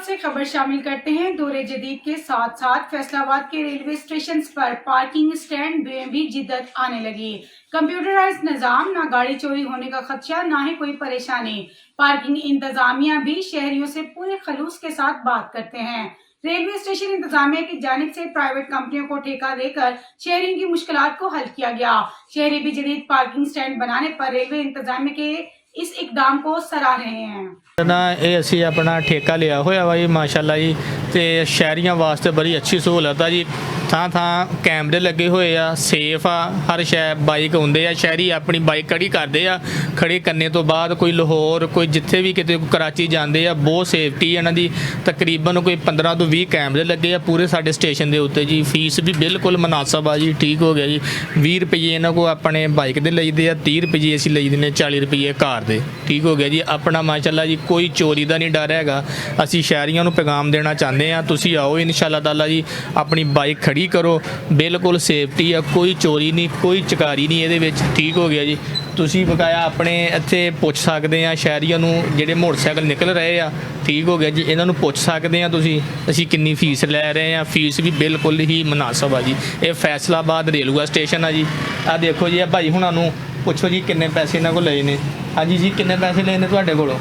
से खबर शामिल करते हैं। दौरे जदीद के साथ साथ फैसलाबाद के रेलवे स्टेशन पर पार्किंग स्टैंड में भी जिद्दत आने लगी। कंप्यूटराइज निजाम, ना गाड़ी चोरी होने का खदशा, ना ही कोई परेशानी। पार्किंग इंतजामिया भी शहरियों से पूरे खलूस के साथ बात करते हैं। रेलवे स्टेशन इंतजामिया की जानिब से प्राइवेट कंपनियों को ठेका देकर शहरियों की मुश्किलात को हल किया गया। शहरी भी जदीद पार्किंग स्टैंड बनाने पर रेलवे इंतजामिया के इस इकदाम को सराह रहे हैं। ना ये असी अपना ठेका लिया होया वा जी माशाल्लाह जी, तो शहरियों वास्ते बड़ी अच्छी सहूलत है जी। थां थां कैमरे लगे हुए आ, सेफ आ, हर शहर बाइक आउंदे आ, शहरी अपनी बाइक खड़ी करते आ, खड़ी करने तो बाद कोई लाहौर कोई जिथे भी किते कराची जाते आ, बहुत सेफ्टी इन्हां दी। तकरीबन कोई 15 तो 20 कैमरे लगे आ पूरे साडे स्टेशन के उत्ते जी। फीस भी बिल्कुल मुनासब आ जी, ठीक हो गया जी। 20 रुपये इन्हां को अपने बाइक दे लईदे आ, 30 रुपये असीं लईदे ने, 40 रुपये कार दे, ठीक हो गया जी। अपना माशाल्लाह जी कोई चोरी का नहीं डर हैगा। असीं शहरियों नूं पैगाम देना चाहते हैं, तुसीं आओ इंशाअल्लाह ताला जी, अपनी बाइक खड़ी करो, बिल्कुल सेफ्टी आ, कोई चोरी नहीं, कोई चकारी नहीं ये, ठीक हो गया जी। तुसीं बकाया अपने इत्थे पुछ सकते हैं शहरियों नूं जिहड़े मोटरसाइकिल निकल रहे आ, ठीक हो गया जी, इन्हां नूं पुछ सकते हैं तुसीं असीं किन्नी फीस लै रहे हैं। फीस भी बिल्कुल ही मुनासब आ जी। ये फैसलाबाद रेलवे स्टेशन आ जी। आ देखो जी, भाई हुणां नूं पुछो जी किन्ने पैसे इन्हां कोल लए ने। हाँ जी, किन्ने पैसे लए ने तुहाडे कोलों?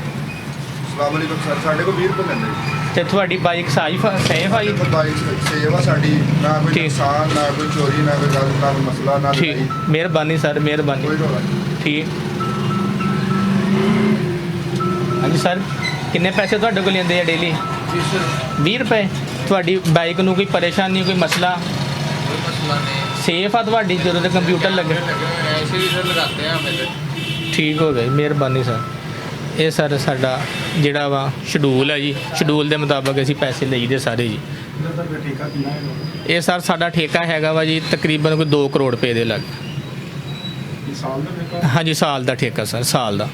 अस्सलाम वालेकुम सर, साढ़े को 20 रुपये लैंदे। ते तुहाडी बाइक सेफ आ जी? बाइक सेफ आ साडी, ना कोई नुकसान, ना कोई चोरी, ना कोई गल, ना कोई मसला, ना ठीक, मेहरबानी सर, मेहरबानी। कोई रौला नहीं। ठीक। हाँ जी सर, किन्ने पैसे तुहाडे कोल लैंदे आ डेली? 20 रुपये। तुहाडी बाइक नूं कोई परेशानी, कोई मसला? कोई मसला नहीं, सेफ आ तुहाडी ਜਦੋਂ ਤੇ ਕੰਪਿਊਟਰ ਲੱਗੇ? ऐसे ही सर लगाते हैं हमें। ठीक हो गए, मेहरबानी सर। ਇਹ ਸਰ ਸਾਡਾ ਜਿਹੜਾ ਵਾ ਸ਼ਡਿਊਲ ਹੈ ਜੀ, ਸ਼ਡਿਊਲ ਦੇ ਮੁਤਾਬਕ ਅਸੀਂ ਪੈਸੇ ਲਈਦੇ ਸਾਰੇ ਜੀ। ਇਹ ਸਰ ਸਾਡਾ ਠੇਕਾ ਹੈਗਾ ਵਾ ਜੀ ਤਕਰੀਬਨ ਕੋਈ 2 ਕਰੋੜ ਰੁਪਏ ਦੇ ਲੱਗ। ਹਾਂਜੀ, ਸਾਲ ਦਾ ਠੇਕਾ ਸਰ, ਸਾਲ ਦਾ।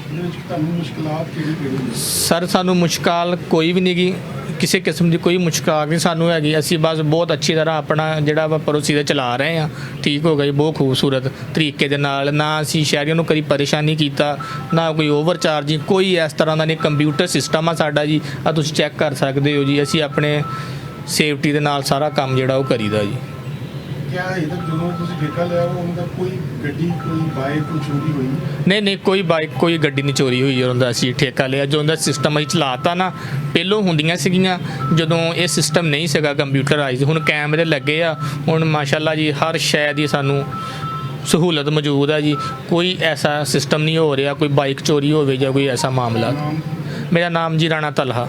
ਸਰ ਸਾਨੂੰ ਮੁਸ਼ਕਲ ਕੋਈ ਵੀ ਨਹੀਂ ਗੀ, ਕਿਸੇ ਕਿਸਮ ਦੀ ਕੋਈ ਮੁਸ਼ਕਲ ਨਹੀਂ ਸਾਨੂੰ ਹੈਗੀ। ਅਸੀਂ ਬਸ ਬਹੁਤ ਅੱਛੀ ਤਰ੍ਹਾਂ ਆਪਣਾ ਜਿਹੜਾ ਵਾ ਪ੍ਰੋਸੀਜਰ ਚਲਾ ਰਹੇ ਹਾਂ, ਠੀਕ ਹੋ ਗਿਆ ਜੀ, ਬਹੁਤ ਖੂਬਸੂਰਤ ਤਰੀਕੇ ਦੇ ਨਾਲ। ਨਾ ਅਸੀਂ ਸ਼ਹਿਰੀਆਂ ਨੂੰ ਕਦੀ ਪਰੇਸ਼ਾਨੀ ਕੀਤਾ, ਨਾ ਕੋਈ ਓਵਰ ਚਾਰਜਿੰਗ, ਕੋਈ ਇਸ ਤਰ੍ਹਾਂ ਦਾ ਨਹੀਂ। ਕੰਪਿਊਟਰ ਸਿਸਟਮ ਆ ਸਾਡਾ ਜੀ, ਆ ਤੁਸੀਂ ਚੈੱਕ ਕਰ ਸਕਦੇ ਹੋ ਜੀ। ਅਸੀਂ ਆਪਣੇ ਸੇਫਟੀ ਦੇ ਨਾਲ ਸਾਰਾ ਕੰਮ ਜਿਹੜਾ ਉਹ ਕਰੀਦਾ ਜੀ। क्या इधर दोनों ਤੁਸੀਂ ਠੇਕਾ ਲਿਆ ਉਹਦਾ ਕੋਈ ਗੱਡੀ, ਕੋਈ ਬਾਈਕ, ਕੋਈ ਚੋਰੀ ਹੋਈ? ਨਹੀਂ, ਕੋਈ ਬਾਈਕ, ਕੋਈ ਗੱਡੀ ਨਹੀਂ ਚੋਰੀ ਹੋਈ ਜਦੋਂ ਦਾ ਅਸੀਂ ਠੇਕਾ ਲਿਆ। ਜੋ ਉਹਦਾ ਸਿਸਟਮ ਅਸੀਂ ਚਲਾਤਾ ਨਾ, ਪਹਿਲੋਂ ਹੁੰਦੀਆਂ ਸੀਗੀਆਂ ਜਦੋਂ ਇਹ ਸਿਸਟਮ ਨਹੀਂ ਸੀਗਾ ਕੰਪਿਊਟਰਾਈਜ਼। ਹੁਣ ਕੈਮਰੇ ਲੱਗੇ ਆ, ਹੁਣ ਮਾਸ਼ਾਅੱਲਾ ਜੀ ਹਰ ਸ਼ੈ ਦੀ ਸਾਨੂੰ ਸਹੂਲਤ ਮੌਜੂਦ ਹੈ ਜੀ। ਕੋਈ ਐਸਾ ਸਿਸਟਮ ਨਹੀਂ ਹੋ ਰਿਹਾ ਕੋਈ ਬਾਈਕ ਚੋਰੀ ਹੋਵੇ ਜਾਂ ਕੋਈ ਐਸਾ ਮਾਮਲਾ। ਮੇਰਾ ਨਾਮ ਜੀ ਰਾਣਾ ਤਲਹਾ।